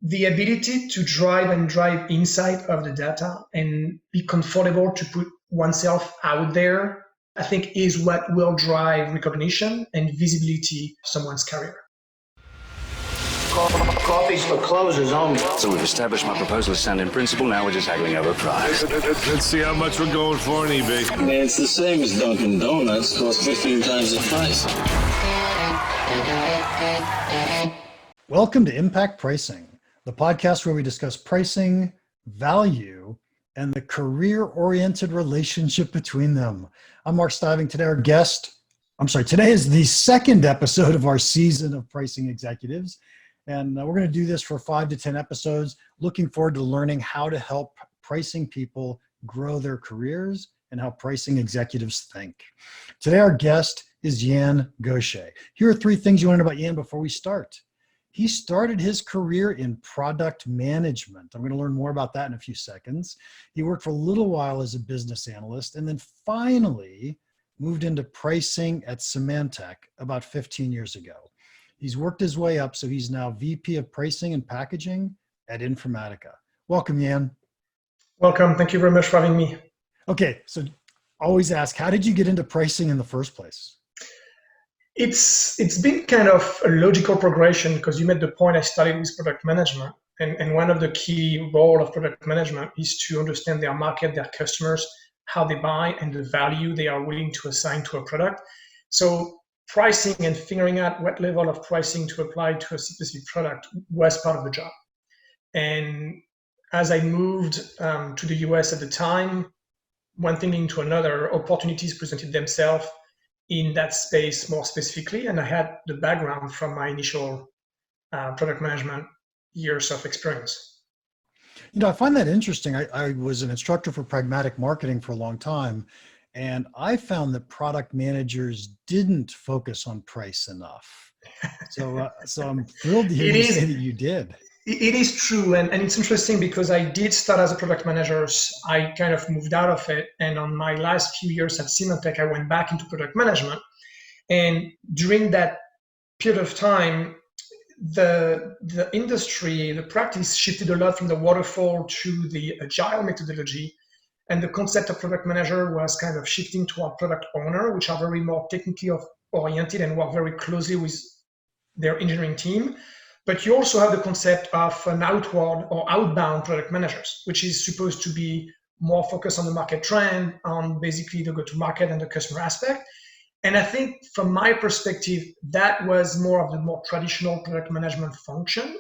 the ability to drive insight of the data and be comfortable to put oneself out there, I think is what will drive recognition and visibility of someone's career. Coffee's for closers only. So we've established my proposal is sound in principle. Now we're just haggling over price. Let's see how much we're going for on eBay. It's the same as Dunkin' Donuts. Costs 15 times the price. Welcome to Impact Pricing, the podcast where we discuss pricing, value, and the career-oriented relationship between them. I'm Mark Stiving. Today is the second episode of our season of Pricing Executives. And we're going to do this for 5 to 10 episodes. Looking forward to learning how to help pricing people grow their careers and how pricing executives think. Today, our guest is Yann Gaucher. Here are 3 things you want to know about Yann before we start. He started his career in product management. I'm going to learn more about that in a few seconds. He worked for a little while as a business analyst and then finally moved into pricing at Symantec about 15 years ago. He's worked his way up, so he's now VP of Pricing and Packaging at Informatica. Welcome, Yann. Welcome. Thank you very much for having me. Okay, so always ask, how did you get into pricing in the first place? It's been kind of a logical progression because you made the point I started with product management. And one of the key role of product management is to understand their market, their customers, how they buy, and the value they are willing to assign to a product. So pricing and figuring out what level of pricing to apply to a specific product was part of the job. And as I moved to the US at the time, one thing into another, opportunities presented themselves in that space more specifically. And I had the background from my initial product management years of experience. You know, I find that interesting. I was an instructor for pragmatic marketing for a long time. And I found that product managers didn't focus on price enough. So I'm thrilled to hear you say that you did. It is true. And it's interesting because I did start as a product manager. I kind of moved out of it. And on my last few years at Symantec, I went back into product management. And during that period of time, the industry, the practice shifted a lot from the waterfall to the agile methodology. And the concept of product manager was kind of shifting to our product owner, which are very more technically oriented and work very closely with their engineering team. But you also have the concept of an outward or outbound product managers, which is supposed to be more focused on the market trend, on basically the go-to-market and the customer aspect. And I think from my perspective, that was more of the more traditional product management function.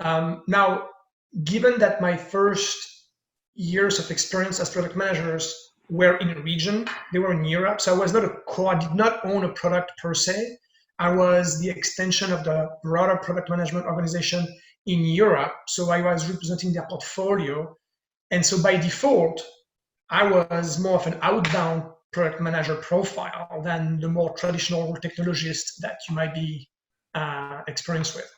Now, given that my first years of experience as product managers were in a region, they were in Europe. So I was not I did not own a product per se. I was the extension of the broader product management organization in Europe. So I was representing their portfolio. And so by default, I was more of an outbound product manager profile than the more traditional technologist that you might be experienced with.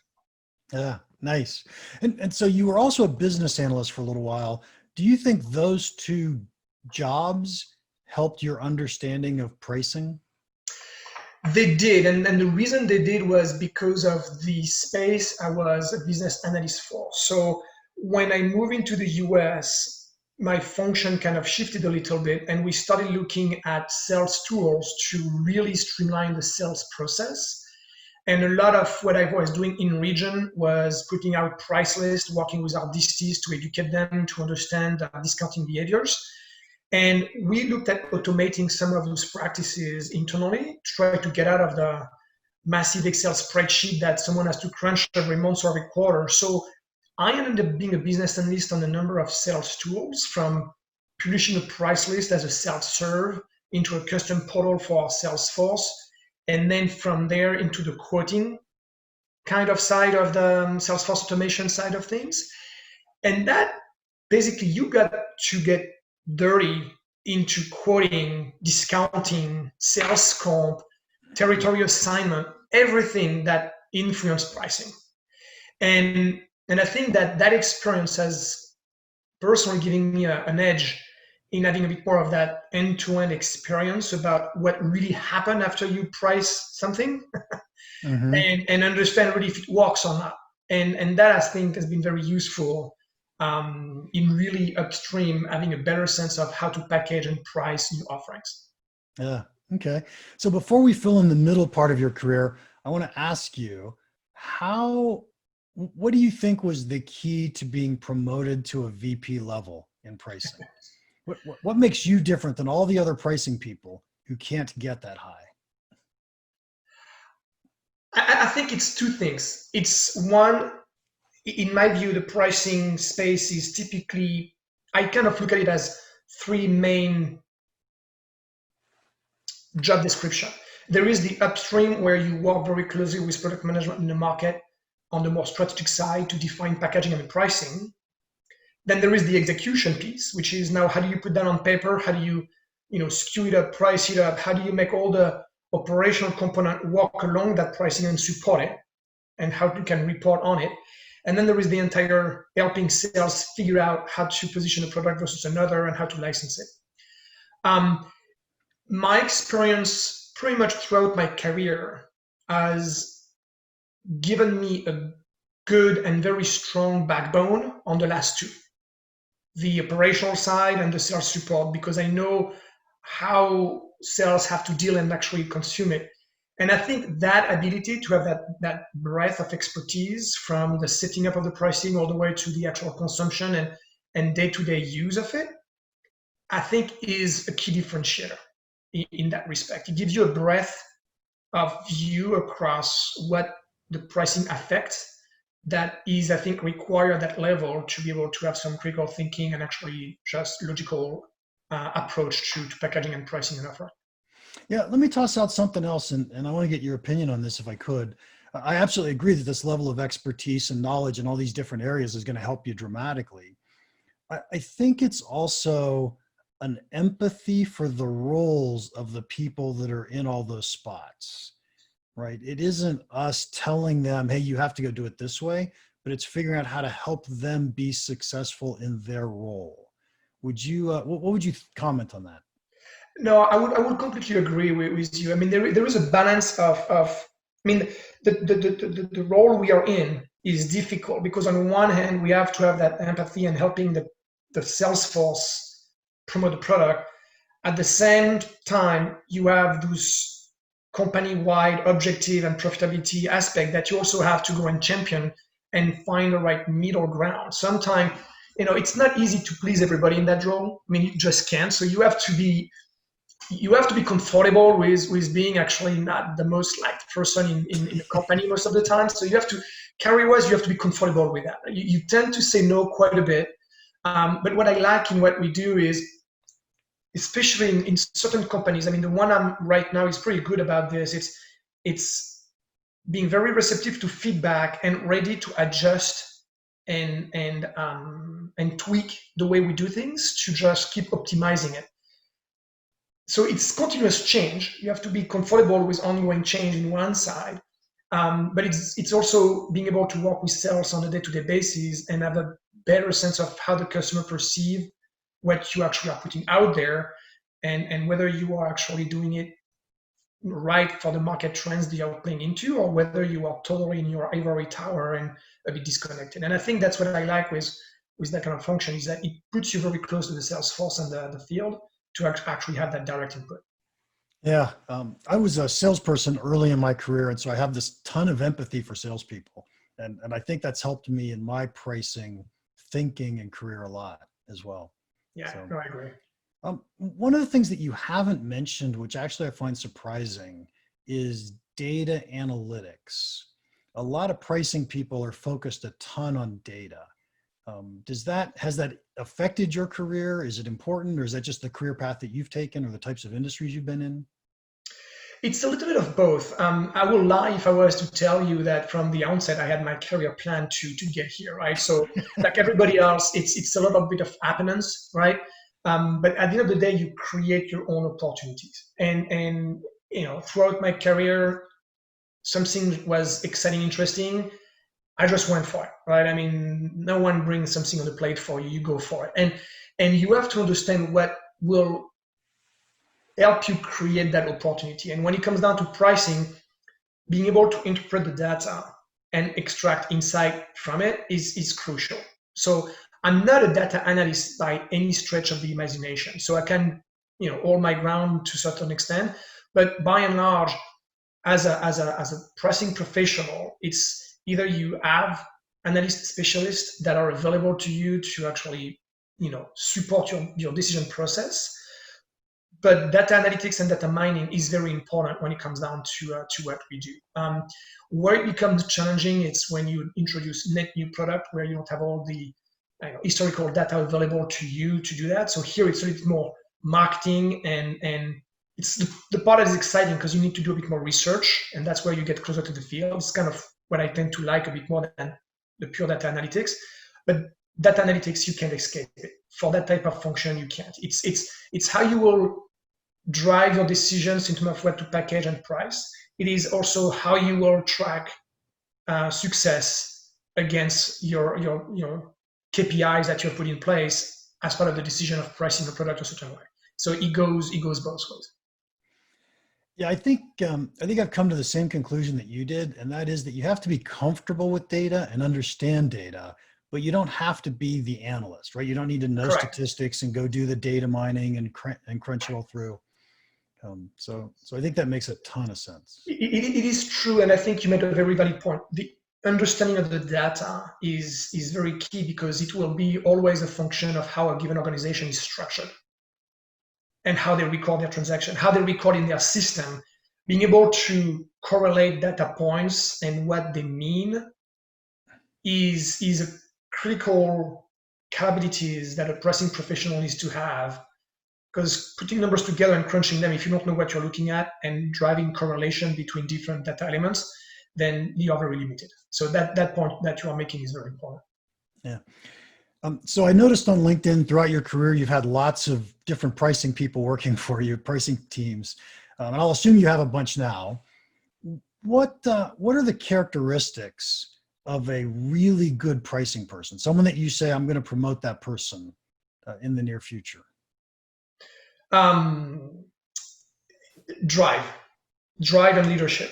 Yeah, nice. And so you were also a business analyst for a little while. Do you think those 2 jobs helped your understanding of pricing? They did. And the reason they did was because of the space I was a business analyst for. So when I moved into the US, my function kind of shifted a little bit and we started looking at sales tools to really streamline the sales process. And a lot of what I was doing in region was putting out price lists, working with our disties to educate them to understand discounting behaviors. And we looked at automating some of those practices internally to try to get out of the massive Excel spreadsheet that someone has to crunch every month or every quarter. So I ended up being a business analyst on a number of sales tools, from publishing a price list as a self-serve into a custom portal for our salesforce. And then from there into the quoting kind of side of the Salesforce automation side of things. And that basically you got to get dirty into quoting, discounting, sales comp, territory assignment, everything that influenced pricing. And I think that experience has personally given me an edge in having a bit more of that end-to-end experience about what really happened after you price something and understand really if it works or not. And that I think has been very useful in really upstream having a better sense of how to package and price new offerings. Yeah. Okay. So before we fill in the middle part of your career, I want to ask you what do you think was the key to being promoted to a VP level in pricing? What makes you different than all the other pricing people who can't get that high? I think it's two things. It's one, in my view, the pricing space is typically, I kind of look at it as three main job description. There is the upstream where you work very closely with product management in the market on the more strategic side to define packaging and pricing. Then there is the execution piece, which is now how do you put that on paper? How do you, skew it up, price it up? How do you make all the operational component work along that pricing and support it? And how you can report on it. And then there is the entire helping sales figure out how to position a product versus another and how to license it. My experience pretty much throughout my career has given me a good and very strong backbone on the last two, the operational side and the sales support, because I know how sales have to deal and actually consume it. And I think that ability to have that breadth of expertise from the setting up of the pricing all the way to the actual consumption and day-to-day use of it, I think is a key differentiator in that respect. It gives you a breadth of view across what the pricing affects that is, I think, require that level to be able to have some critical thinking and actually just logical approach to packaging and pricing an offer. Yeah, let me toss out something else, and I want to get your opinion on this if I could. I absolutely agree that this level of expertise and knowledge in all these different areas is going to help you dramatically. I think it's also an empathy for the roles of the people that are in all those spots, right? It isn't us telling them, hey, you have to go do it this way, but it's figuring out how to help them be successful in their role. Would you, what would you comment on that? No, I would completely agree with you. I mean, there is a balance I mean, the role we are in is difficult because on one hand, we have to have that empathy and helping the sales force promote the product. At the same time, you have those company-wide objective and profitability aspect that you also have to go and champion and find the right middle ground. Sometimes, it's not easy to please everybody in that role. I mean, you just can't. So you have to be comfortable with being actually not the most liked person in the company most of the time. So you have to career-wise, you have to be comfortable with that. You tend to say no quite a bit. But what I like in what we do is, especially in certain companies, I mean, the one I'm right now is pretty good about this. It's being very receptive to feedback and ready to adjust and tweak the way we do things to just keep optimizing it. So it's continuous change. You have to be comfortable with ongoing change in one side, but it's also being able to work with sales on a day-to-day basis and have a better sense of how the customer perceive what you actually are putting out there, and whether you are actually doing it right for the market trends that you're playing into, or whether you are totally in your ivory tower and a bit disconnected. And I think that's what I like with that kind of function, is that it puts you very close to the sales force and the field to actually have that direct input. Yeah, I was a salesperson early in my career, and so I have this ton of empathy for salespeople, and I think that's helped me in my pricing thinking and career a lot as well. Yeah, So, no, I agree. one of the things that you haven't mentioned, which actually I find surprising, is data analytics. A lot of pricing people are focused a ton on data. Has that affected your career? Is it important, or is that just the career path that you've taken, or the types of industries you've been in? It's a little bit of both. I will lie if I was to tell you that from the onset I had my career plan to get here, right? So like everybody else, it's a little bit of happenance, right? But at the end of the day, you create your own opportunities. And throughout my career, something was exciting, interesting. I just went for it, right? I mean, no one brings something on the plate for you. You go for it, and you have to understand what will help you create that opportunity. And when it comes down to pricing, being able to interpret the data and extract insight from it is crucial. So I'm not a data analyst by any stretch of the imagination. So I can, hold my ground to a certain extent, but by and large, as a pricing professional, it's either you have analyst specialists that are available to you to actually, support your decision process. But data analytics and data mining is very important when it comes down to what we do. Where it becomes challenging, it's when you introduce net new product where you don't have all the historical data available to you to do that. So here it's a little bit more marketing, and it's the part that is exciting because you need to do a bit more research, and that's where you get closer to the field. It's kind of what I tend to like a bit more than the pure data analytics. But data analytics, you can't escape it. For that type of function, you can't. It's how you will drive your decisions in terms of what to package and price. It is also how you will track success against your KPIs that you put in place as part of the decision of pricing a product a certain way. So it goes both ways. Yeah, I think I've come to the same conclusion that you did, and that is that you have to be comfortable with data and understand data, but you don't have to be the analyst, right? You don't need to know Correct. statistics and go do the data mining and crunch it all through. So I think that makes a ton of sense. It is true, and I think you made a very valid point. The understanding of the data is very key because it will be always a function of how a given organization is structured and how they record their transaction, how they record in their system. Being able to correlate data points and what they mean is a critical capabilities that a pricing professional needs to have. Because putting numbers together and crunching them, if you don't know what you're looking at and driving correlation between different data elements, then you are very limited. So that point that you are making is very important. Yeah. So I noticed on LinkedIn throughout your career, you've had lots of different pricing people working for you, pricing teams. And I'll assume you have a bunch now. What are the characteristics of a really good pricing person? Someone that you say, I'm going to promote that person in the near future. Drive and leadership.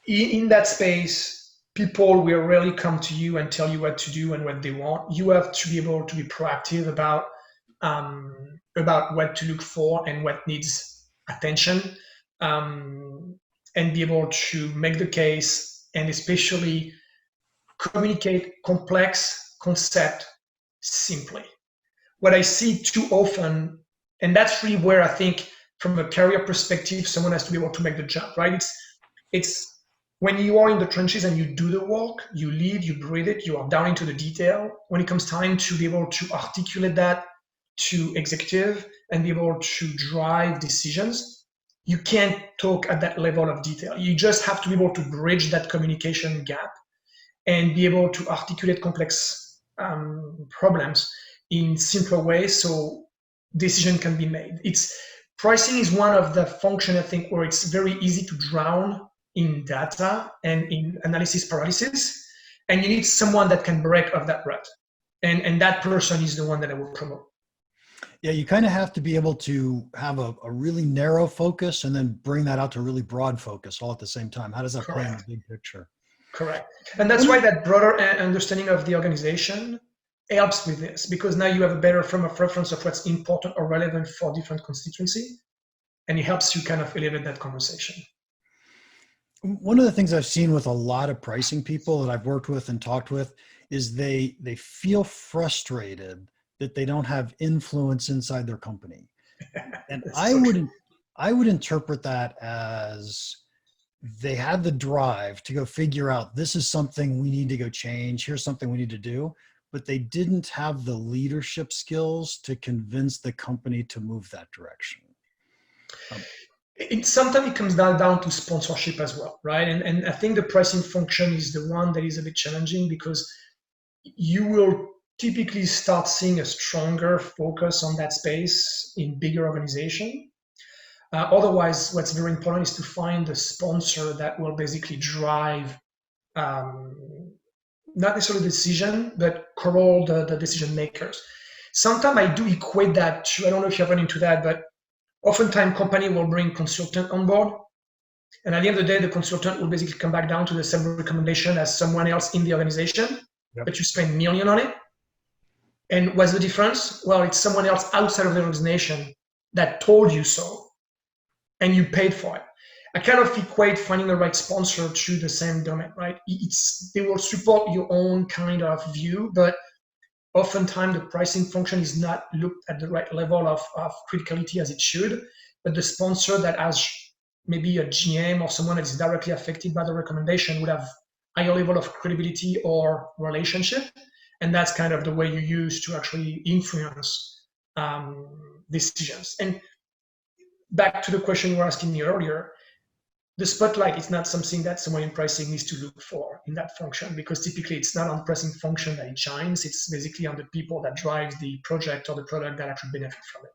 In that space, people will rarely come to you and tell you what to do and what they want. You have to be able to be proactive about what to look for and what needs attention, and be able to make the case and especially communicate complex concept simply. What I see too often, and that's really where I think from a career perspective, someone has to be able to make the jump, right? It's when you are in the trenches and you do the work, you live, you breathe it, you are down into the detail. When it comes time to be able to articulate that to executive and be able to drive decisions, you can't talk at that level of detail. You just have to be able to bridge that communication gap and be able to articulate complex problems in simpler ways so decision can be made. Pricing is one of the function, I think, where it's very easy to drown in data and in analysis paralysis, and you need someone that can break off that rut. And that person is the one that I will promote. Yeah, you kind of have to be able to have a really narrow focus and then bring that out to a really broad focus all at the same time. How does that play in the big picture? Correct. And that's why that broader understanding of the organization helps with this, because now you have a better frame of reference of what's important or relevant for different constituency, and it helps you kind of elevate that conversation. One of the things I've seen with a lot of pricing people that I've worked with and talked with is they feel frustrated that they don't have influence inside their company. And I would interpret that as they had the drive to go figure out, this is something we need to go change. Here's something we need to do. But they didn't have the leadership skills to convince the company to move that direction. Sometimes it comes down to sponsorship as well, right? And I think the pricing function is the one that is a bit challenging because you will typically start seeing a stronger focus on that space in bigger organization. Otherwise, what's very important is to find a sponsor that will basically drive not necessarily decision, but corral the decision makers. Sometimes I do equate that to, I don't know if you've run into that, but oftentimes company will bring consultant on board And at the end of the day, the consultant will basically come back down to the same recommendation as someone else in the organization, Yep. but you spend million on it. And what's the difference? Well, it's someone else outside of the organization that told you so, and you paid for it. I kind of equate finding the right sponsor to the same domain, right? They will support your own kind of view, but oftentimes the pricing function is not looked at the right level of criticality as it should. But the sponsor that has maybe a GM or someone that is directly affected by the recommendation would have higher level of credibility or relationship. And that's kind of the way you use to actually influence decisions. And back to the question you were asking me earlier, the spotlight is not something that someone in pricing needs to look for in that function, because typically it's not on pricing function that it shines. It's basically on the people that drives the project or the product that actually benefit from it.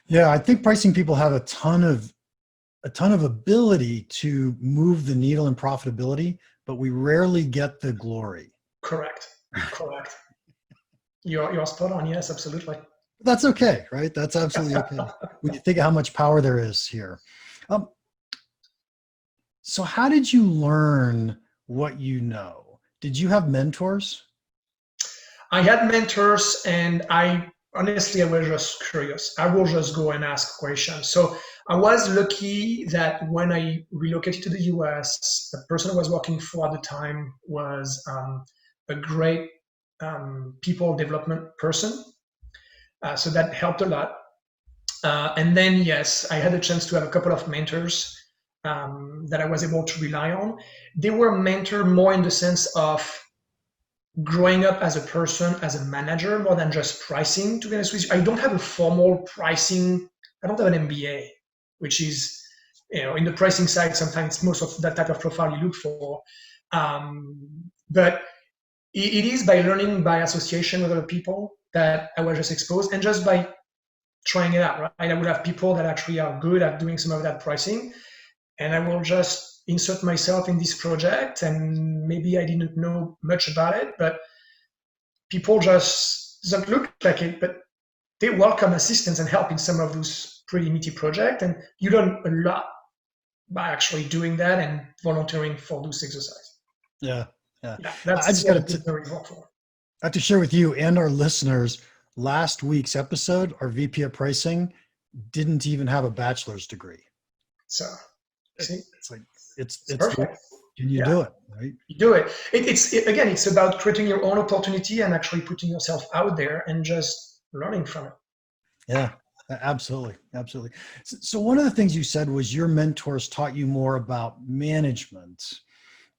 Yeah, I think pricing people have a ton of ability to move the needle in profitability, but we rarely get the glory. Correct. You're spot on. Yes, absolutely. That's okay, right? That's absolutely okay. When you think of how much power there is here. So how did you learn what you know? Did you have mentors? I had mentors, and I was just curious. I will just go and ask questions. So I was lucky that when I relocated to the US, the person I was working for at the time was a great people development person. So that helped a lot. And then, yes, I had a chance to have a couple of mentors that I was able to rely on. They were mentor more in the sense of growing up as a person, as a manager, more than just pricing, to be honest with you. I don't have a formal pricing. I don't have an MBA, which is, in the pricing side, sometimes most of that type of profile you look for. But it is by learning by association with other people that I was just exposed, and just by trying it out, right? I would have people that actually are good at doing some of that pricing, and I will just insert myself in this project, and maybe I didn't know much about it, but people just don't look like it, but they welcome assistance and help in some of those pretty meaty projects, and you learn a lot by actually doing that and volunteering for those exercises. Yeah. That's I just got very helpful. I have to share with you and our listeners, last week's episode, our VP of pricing didn't even have a bachelor's degree. So see? It's perfect. Can you do it, right? You do it. Again, it's about creating your own opportunity and actually putting yourself out there and just learning from it. Yeah, absolutely. So one of the things you said was your mentors taught you more about management.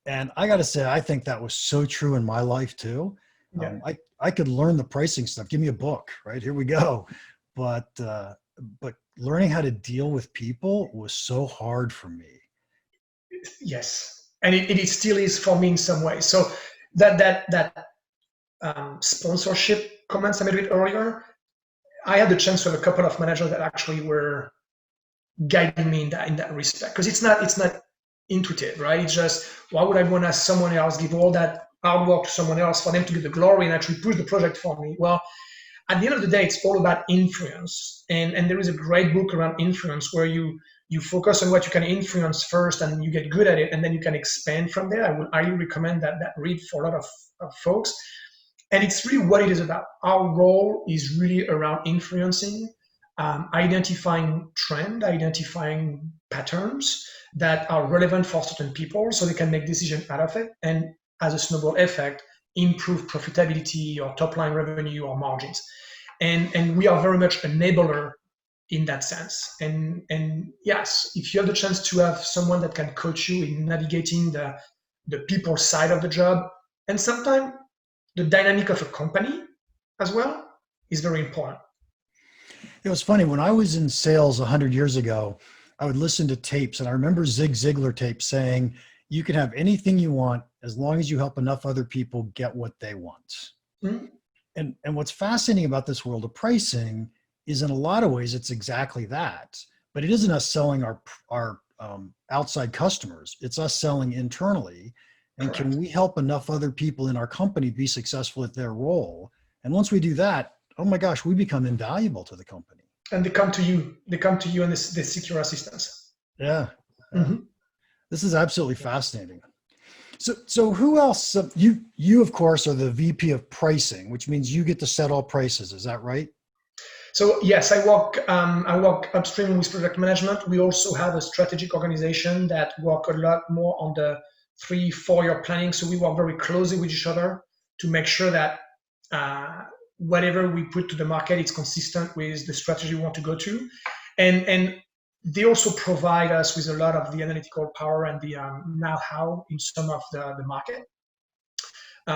And I got to say, I think that was so true in my life too. Yeah. I could learn the pricing stuff. Give me a book, right? Here we go. But learning how to deal with people was so hard for me. Yes, and it still is for me in some way. So that sponsorship comments I made a bit earlier, I had the chance to have a couple of managers that actually were guiding me in that respect, because it's not intuitive, right? It's just, why would I want to someone else give all that hard work to someone else for them to get the glory and actually push the project for me? Well, at the end of the day, it's all about influence, and there is a great book around influence where you focus on what you can influence first, and you get good at it, and then you can expand from there. I would highly recommend that read for a lot of folks. And it's really what it is about. Our role is really around influencing, identifying trend, identifying patterns that are relevant for certain people so they can make decisions out of it, and as a snowball effect, improve profitability or top line revenue or margins. And we are very much enabler in that sense. And yes, if you have the chance to have someone that can coach you in navigating the people side of the job, and sometimes the dynamic of a company as well, is very important. It was funny, when I was in sales 100 years ago, I would listen to tapes, and I remember Zig Ziglar tapes saying, you can have anything you want as long as you help enough other people get what they want. Mm-hmm. And what's fascinating about this world of pricing is, in a lot of ways, it's exactly that. But it isn't us selling our outside customers. It's us selling internally. And Correct. Can we help enough other people in our company be successful at their role? And once we do that, oh my gosh, we become invaluable to the company. And they come to you and they seek your assistance. Yeah. Mhm. This is absolutely fascinating. So who else? You of course are the VP of pricing, which means you get to set all prices. Is that right? So yes, I work upstream with product management. We also have a strategic organization that work a lot more on the 3-4 year planning. So we work very closely with each other to make sure that whatever we put to the market is consistent with the strategy we want to go to, and they also provide us with a lot of the analytical power and the know-how in some of the market.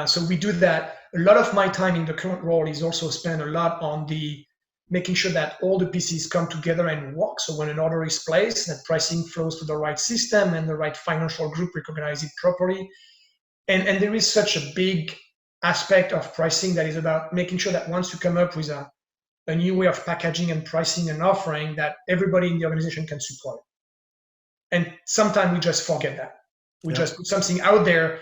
So we do that. A lot of my time in the current role is also spent a lot on the making sure that all the pieces come together and work. So when an order is placed, that pricing flows to the right system and the right financial group recognize it properly. And there is such a big aspect of pricing that is about making sure that once you come up with a new way of packaging and pricing and offering, that everybody in the organization can support it. And sometimes we just forget that. We just put something out there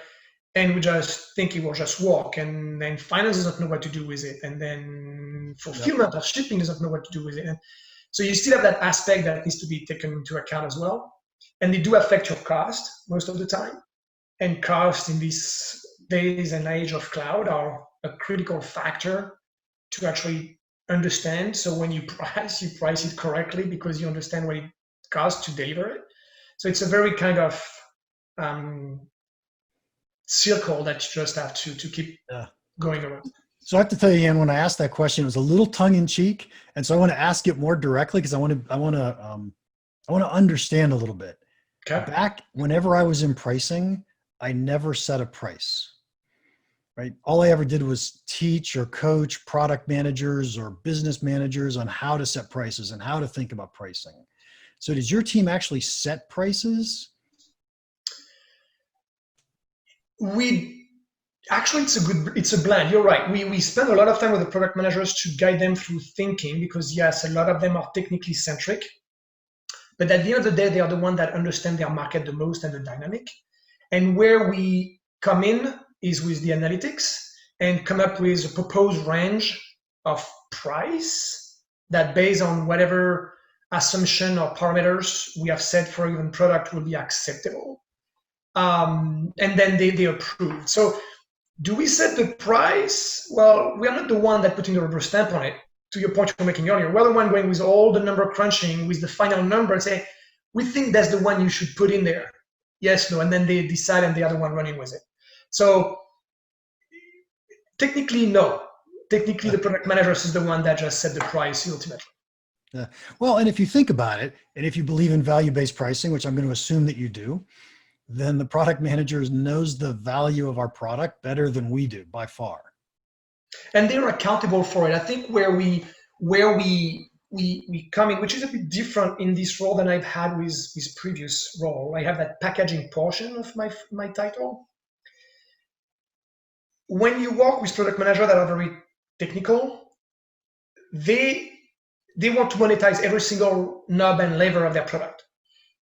and we just think it will just work, and then finance doesn't know what to do with it, and then fulfillment or shipping doesn't know what to do with it. And so you still have that aspect that needs to be taken into account as well, and they do affect your cost most of the time. And cost in these days and age of cloud are a critical factor to actually understand. So when you price it correctly because you understand what it costs to deliver it. So it's a very kind of circle that you just have to keep going around. So I have to tell you, Yann, when I asked that question, it was a little tongue in cheek, and so I want to ask it more directly because I want to understand a little bit. Okay. Back whenever I was in pricing, I never set a price. Right. All I ever did was teach or coach product managers or business managers on how to set prices and how to think about pricing. So does your team actually set prices? It's a blend. You're right. We spend a lot of time with the product managers to guide them through thinking, because yes, a lot of them are technically centric, but at the end of the day, they are the ones that understand their market the most and the dynamic. And where we come in is with the analytics and come up with a proposed range of price that, based on whatever assumption or parameters we have set for a given product, will be acceptable. And then they approve. So do we set the price? Well, we are not the one that putting the rubber stamp on it. To your point you're making earlier, we're the one going with all the number crunching with the final number and say, we think that's the one you should put in there. Yes, no, and then they decide and the other one running with it. So technically, no. Technically, the product manager is the one that just set the price ultimately. Yeah. Well, and if you think about it, and if you believe in value-based pricing, which I'm going to assume that you do, then the product manager knows the value of our product better than we do by far. And they're accountable for it. I think where we come in, which is a bit different in this role than I've had with previous role. I have that packaging portion of my title. When you work with product managers that are very technical, they want to monetize every single knob and lever of their product.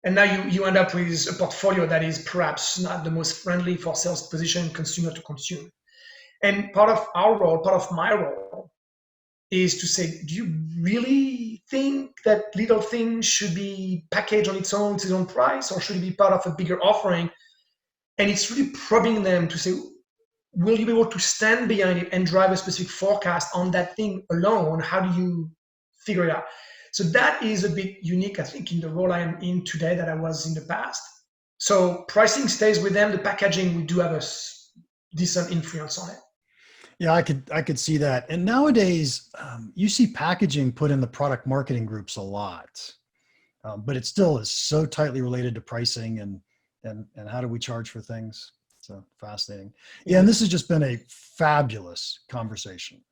And now you end up with a portfolio that is perhaps not the most friendly for sales position, consumer to consume. And part of our role, part of my role, is to say, do you really think that little thing should be packaged on its own price, or should it be part of a bigger offering? And it's really probing them to say, will you be able to stand behind it and drive a specific forecast on that thing alone? How do you figure it out? So that is a bit unique, I think, in the role I am in today that I was in the past. So pricing stays with them. The packaging, we do have a decent influence on it. Yeah, I could see that. And nowadays, you see packaging put in the product marketing groups a lot, but it still is so tightly related to pricing and how do we charge for things. So fascinating. Yeah, and this has just been a fabulous conversation.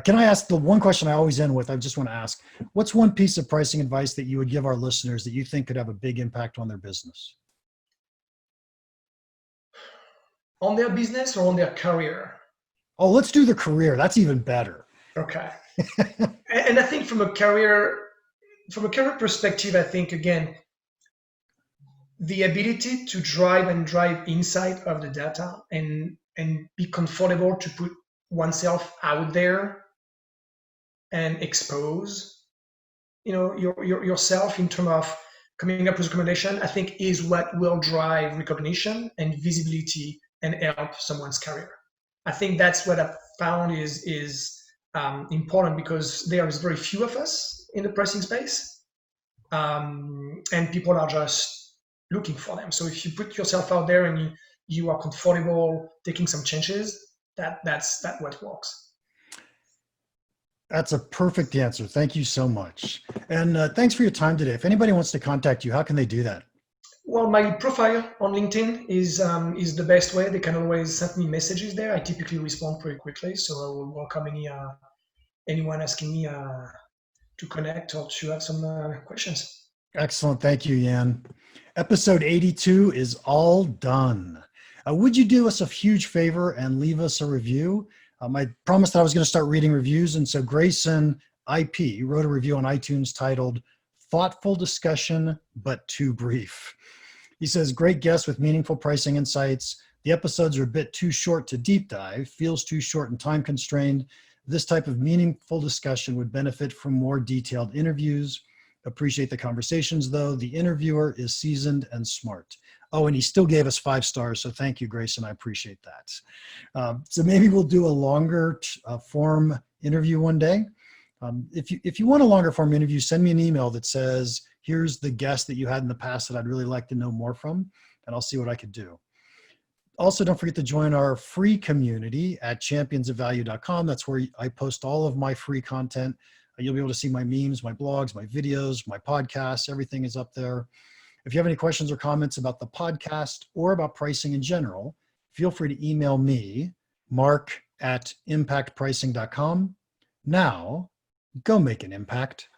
Can I ask the one question I always end with? I just want to ask, what's one piece of pricing advice that you would give our listeners that you think could have a big impact on their business? On their business or on their career? Oh, let's do the career. That's even better. Okay. And I think from a career perspective, I think, again, the ability to drive insight of the data and be comfortable to put oneself out there and expose, yourself in terms of coming up with recommendation, I think, is what will drive recognition and visibility and help someone's career. I think that's what I've found is important, because there is very few of us in the pricing space, and people are just looking for them. So if you put yourself out there and you are comfortable taking some chances, that's what works. That's a perfect answer. Thank you so much. And thanks for your time today. If anybody wants to contact you, how can they do that? Well, my profile on LinkedIn is the best way. They can always send me messages there. I typically respond pretty quickly, so I will welcome anyone asking me to connect or to have some questions. Excellent. Thank you, Yann. Episode 82 is all done. Would you do us a huge favor and leave us a review? I promised that I was going to start reading reviews, and so Grayson IP wrote a review on iTunes titled "Thoughtful Discussion, but Too Brief." He says, "Great guest with meaningful pricing insights. The episodes are a bit too short to deep dive, feels too short and time constrained. This type of meaningful discussion would benefit from more detailed interviews. Appreciate the conversations, though. The interviewer is seasoned and smart." Oh, and he still gave us 5 stars. So thank you, Grayson. I appreciate that. So maybe we'll do a longer form interview one day. If you want a longer form interview, send me an email that says, here's the guest that you had in the past that I'd really like to know more from, and I'll see what I could do. Also, don't forget to join our free community at championsofvalue.com. That's where I post all of my free content. You'll be able to see my memes, my blogs, my videos, my podcasts. Everything is up there. If you have any questions or comments about the podcast or about pricing in general, feel free to email me, mark@impactpricing.com. Now, go make an impact.